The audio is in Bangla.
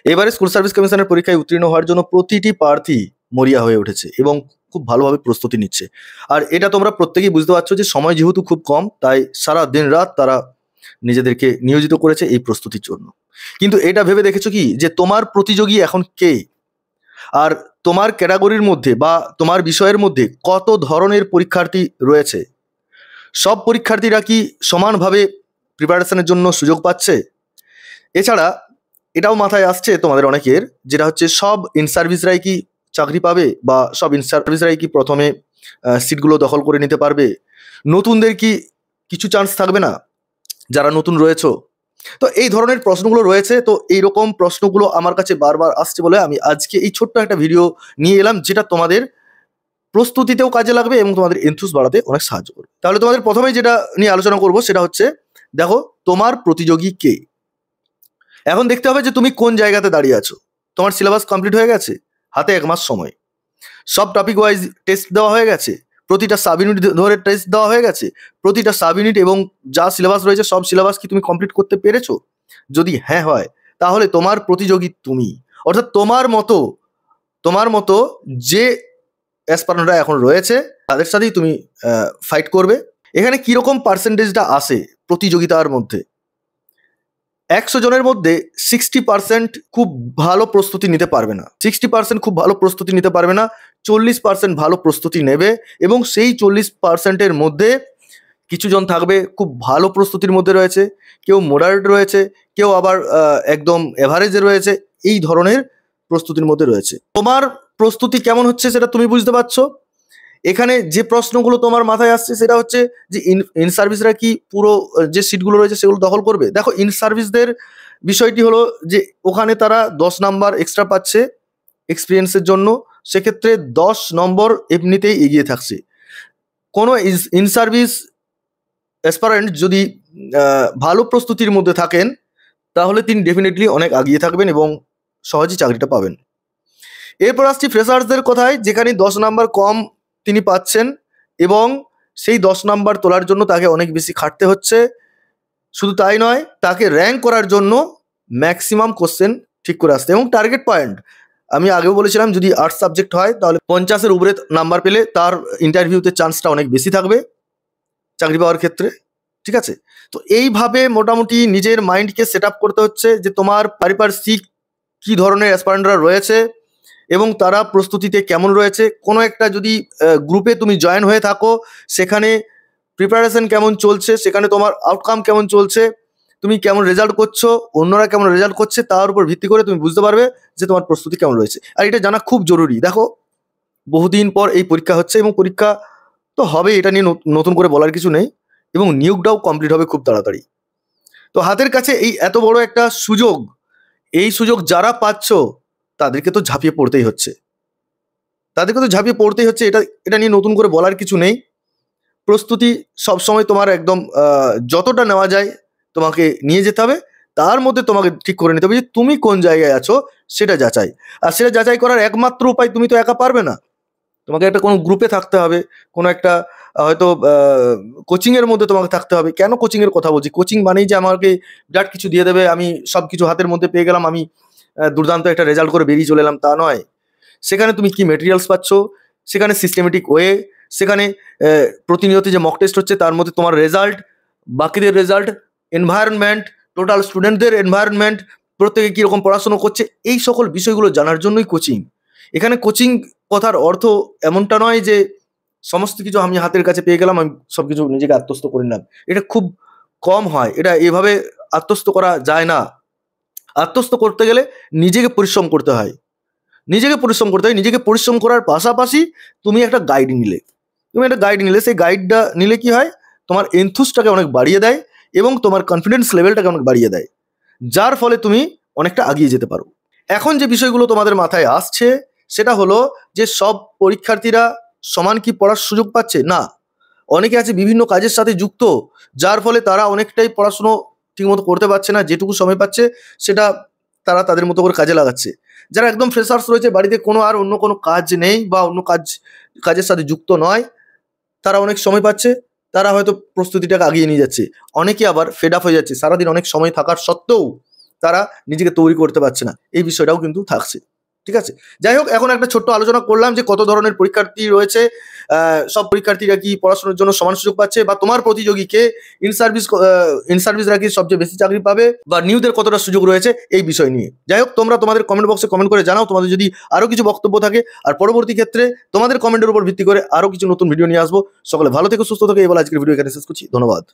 এবারে স্কুল সার্ভিস কমিশনের পরীক্ষায় উত্তীর্ণ হওয়ার জন্য প্রতিটি প্রার্থী মরিয়া হয়ে উঠেছে এবং খুব ভালোভাবে প্রস্তুতি নিচ্ছে। আর এটা তোমরা প্রত্যেকেই বুঝতে পারছো যে সময় যেহেতু খুব কম, তাই সারা দিন রাত তারা নিজেদেরকে নিয়োজিত করেছে এই প্রস্তুতির জন্য। কিন্তু এটা ভেবে দেখেছো কি যে তোমার প্রতিযোগী এখন কে, আর তোমার ক্যাটাগরির মধ্যে বা তোমার বিষয়ের মধ্যে কত ধরনের পরীক্ষার্থী রয়েছে? সব পরীক্ষার্থীরা কি সমানভাবে প্রিপারেশনের জন্য সুযোগ পাচ্ছে? এছাড়া এটাও মাথায় আসছে তোমাদের অনেকের, যেটা হচ্ছে সব ইন সার্ভিসরাই কি চাকরি পাবে, বা সব ইন সার্ভিসরাই কি প্রথমে সিটগুলো দখল করে নিতে পারবে? নতুনদের কি কিছু চান্স থাকবে না, যারা নতুন রয়েছে? তো এই ধরনের প্রশ্নগুলো রয়েছে। তো এইরকম প্রশ্নগুলো আমার কাছে বারবার আসছে বলে আমি আজকে এই ছোট্ট একটা ভিডিও নিয়ে এলাম, যেটা তোমাদের প্রস্তুতিতেও কাজে লাগবে এবং তোমাদের এনথুস বাড়াতে অনেক সাহায্য করবে। তাহলে তোমাদের প্রথমেই যেটা নিয়ে আলোচনা করব সেটা হচ্ছে, দেখো তোমার প্রতিযোগী কে। এখন দেখতে হবে যে তুমি কোন জায়গাতে দাঁড়িয়ে আছো। তোমার সিলেবাস কমপ্লিট হয়ে গেছে, হাতে 1 মাস সময়, সব টপিক ওয়াইজ টেস্ট দেওয়া হয়ে গেছে, প্রতিটা সাব ইউনিট ধরে টেস্ট দেওয়া হয়ে গেছে, প্রতিটা সাব ইউনিট এবং যা সিলেবাস রয়েছে সব সিলেবাস কি তুমি কমপ্লিট করতে পেরেছো? যদি হ্যাঁ হয়, তাহলে তোমার প্রতিযোগী তুমি, অর্থাৎ তোমার মতো যে অ্যাসপারেন্টরা এখন রয়েছে তাদের সাথেই তুমি ফাইট করবে। এখানে কিরকম পার্সেন্টেজটা আসে প্রতিযোগিতার মধ্যে? 100 জনের মধ্যে 60% খুব ভালো প্রস্তুতি নিতে পারবে না, 60% খুব ভালো প্রস্তুতি নিতে পারবে না, 40% ভালো প্রস্তুতি নেবে, এবং সেই 40%-এর মধ্যে কিছু জন থাকবে খুব ভালো প্রস্তুতির মধ্যে রয়েছে, কেউ মডারেট রয়েছে, কেউ আবার একদম এভারেজে রয়েছে। এই ধরনের প্রস্তুতির মধ্যে রয়েছে। তোমার প্রস্তুতি কেমন হচ্ছে সেটা তুমি বুঝতে পারছো। এখানে যে প্রশ্নগুলো তোমার মাথায় আসছে সেটা হচ্ছে যে ইন সার্ভিসরা কি পুরো যে সিটগুলো রয়েছে সেগুলো দখল করবে? দেখো, ইন সার্ভিসদের বিষয়টি হলো যে ওখানে তারা 10 নাম্বার এক্সট্রা পাচ্ছে এক্সপিরিয়েন্সের জন্য, সেক্ষেত্রে 10 নম্বর এমনিতেই এগিয়ে থাকছে। কোনো ইন সার্ভিস অ্যাসপারেন্ট যদি ভালো প্রস্তুতির মধ্যে থাকেন, তাহলে তিনি ডেফিনেটলি অনেক এগিয়ে থাকবেন এবং সহজেই চাকরিটা পাবেন। এরপর আসছি ফ্রেশার্সদের কথায়, যেখানে 10 নাম্বার কম তিনি পাচ্ছেন এবং সেই 10 নাম্বার তোলার জন্য তাকে অনেক বেশি খাটতে হচ্ছে। শুধু তাই নয়, তাকে র্যাঙ্ক করার জন্য ম্যাক্সিমাম কোশ্চেন ঠিক করে আসতে, এবং টার্গেট পয়েন্ট আমি আগেও বলেছিলাম, যদি আর্টস সাবজেক্ট হয় তাহলে 50-এর উপরে নাম্বার পেলে তার ইন্টারভিউতে চান্সটা অনেক বেশি থাকবে চাকরি পাওয়ার ক্ষেত্রে। ঠিক আছে, তো এইভাবে মোটামুটি নিজের মাইন্ডকে সেট আপ করতে হচ্ছে যে তোমার পারিপার্শ্বিক কী ধরনের অ্যাসপারেন্টরা রয়েছে এবং তারা প্রস্তুতিতে কেমন রয়েছে। কোনো একটা যদি গ্রুপে তুমি জয়েন হয়ে থাকো, সেখানে প্রিপারেশন কেমন চলছে, সেখানে তোমার আউটকাম কেমন চলছে, তুমি কেমন রেজাল্ট করছো, অন্যরা কেমন রেজাল্ট করছে, তার উপর ভিত্তি করে তুমি বুঝতে পারবে যে তোমার প্রস্তুতি কেমন রয়েছে। আর এটা জানা খুব জরুরি। দেখো, বহুদিন পর এই পরীক্ষা হচ্ছে এবং পরীক্ষা তো হবে, এটা নিয়ে নতুন করে বলার কিছু নেই, এবং নিয়োগটাও কমপ্লিট হবে খুব তাড়াতাড়ি। তো হাতের কাছে এই এত বড় একটা সুযোগ, এই সুযোগ যারা পাচ্ছ তাদেরকে তো ঝাঁপিয়ে পড়তেই হচ্ছে, এটা নিয়ে নতুন করে বলার কিছু নেই। প্রস্তুতি সবসময় তোমার একদম যতটা নেওয়া যায় তোমাকে নিয়ে যেতে হবে, তার মধ্যে তোমাকে ঠিক করে নিতে হবে যে তুমি কোন জায়গায় আছো সেটা যাচাই। আর সেটা যাচাই করার একমাত্র উপায়, তুমি তো একা পারবে না, তোমাকে একটা কোনো গ্রুপে থাকতে হবে, কোনো একটা হয়তো কোচিংয়ের মধ্যে তোমাকে থাকতে হবে। কেন কোচিংয়ের কথা বলছি? কোচিং মানেই যে আমাকে বিরাট কিছু দিয়ে দেবে, আমি সব কিছু হাতের মধ্যে পেয়ে গেলাম, আমি দুর্দান্ত একটা রেজাল্ট করে বেরিয়ে চলে এলাম, তা নয়। সেখানে তুমি কি মেটেরিয়ালস পাচ্ছ, সেখানে সিস্টেমেটিক ওয়ে, সেখানে প্রতিনিয়ত যে মক টেস্ট হচ্ছে তার মধ্যে তোমার রেজাল্ট, বাকিদের রেজাল্ট, এনভায়রনমেন্ট, টোটাল স্টুডেন্টদের এনভায়রনমেন্ট, প্রত্যেকে কীরকম পড়াশুনো করছে, এই সকল বিষয়গুলো জানার জন্যই কোচিং। এখানে কোচিং কথার অর্থ এমনটা নয় যে সমস্ত কিছু আমি হাতের কাছে পেয়ে গেলাম, আমি সব কিছু নিজেকে আত্মস্থ করে নিলাম। এটা খুব কম হয়, এটা এভাবে আত্মস্থ করা যায় না। আত্মস্থ করতে গেলে নিজেকে পরিশ্রম করতে হয়, নিজেকে পরিশ্রম করার পাশাপাশি তুমি একটা গাইড নিলে, সেই গাইডটা নিলে কি হয়, তোমার এনথুসটাকে অনেক বাড়িয়ে দেয় এবং তোমার কনফিডেন্স লেভেলটাকে অনেক বাড়িয়ে দেয়, যার ফলে তুমি অনেকটা এগিয়ে যেতে পারো। এখন যে বিষয়গুলো তোমাদের মাথায় আসছে সেটা হলো যে সব পরীক্ষার্থীরা সমান কি পড়ার সুযোগ পাচ্ছে? না, অনেকে আছে বিভিন্ন কাজের সাথে যুক্ত, যার ফলে তারা অনেকটাই পড়াশুনো ঠিকমতো করতে পারছে না, যেটুকু সময় পাচ্ছে সেটা তারা তাদের মতো করে কাজে লাগাচ্ছে। যারা একদম ফ্রেশার্স রয়েছে, বাড়িতে অন্য কোনো কাজ নেই বা অন্য কাজের সাথে যুক্ত নয়, তারা অনেক সময় পাচ্ছে, তারা হয়তো প্রস্তুতিটাকে আগিয়ে নিয়ে যাচ্ছে। অনেকে আবার ফেড আপ হয়ে যাচ্ছে, সারাদিন অনেক সময় থাকার সত্ত্বেও তারা নিজেকে তৈরি করতে পারছে না, এই বিষয়টাও কিন্তু থাকছে। ঠিক আছে, যাই হোক, এখন একটা ছোট্ট আলোচনা করলাম যে কত ধরনের পরীক্ষার্থী রয়েছে, সব পরীক্ষার্থীরা কি পড়াশোনার জন্য সমান সুযোগ পাচ্ছে, বা তোমার প্রতিযোগীকে ইন সার্ভিসরা কি সবচেয়ে বেশি চাকরি পাবে, বা নিউদের কতটা সুযোগ রয়েছে, এই বিষয় নিয়ে। যাই হোক, তোমরা তোমাদের কমেন্ট বক্সে কমেন্ট করে জানাও তোমাদের যদি আরো কিছু বক্তব্য থাকে, আর পরবর্তী ক্ষেত্রে তোমাদের কমেন্টের উপর ভিত্তি করে আরো কিছু নতুন ভিডিও নিয়ে আসবো। সকলে ভালো থেকো, সুস্থ থেকো, এই বলে আজকের ভিডিও এখানে শেষ করছি। ধন্যবাদ।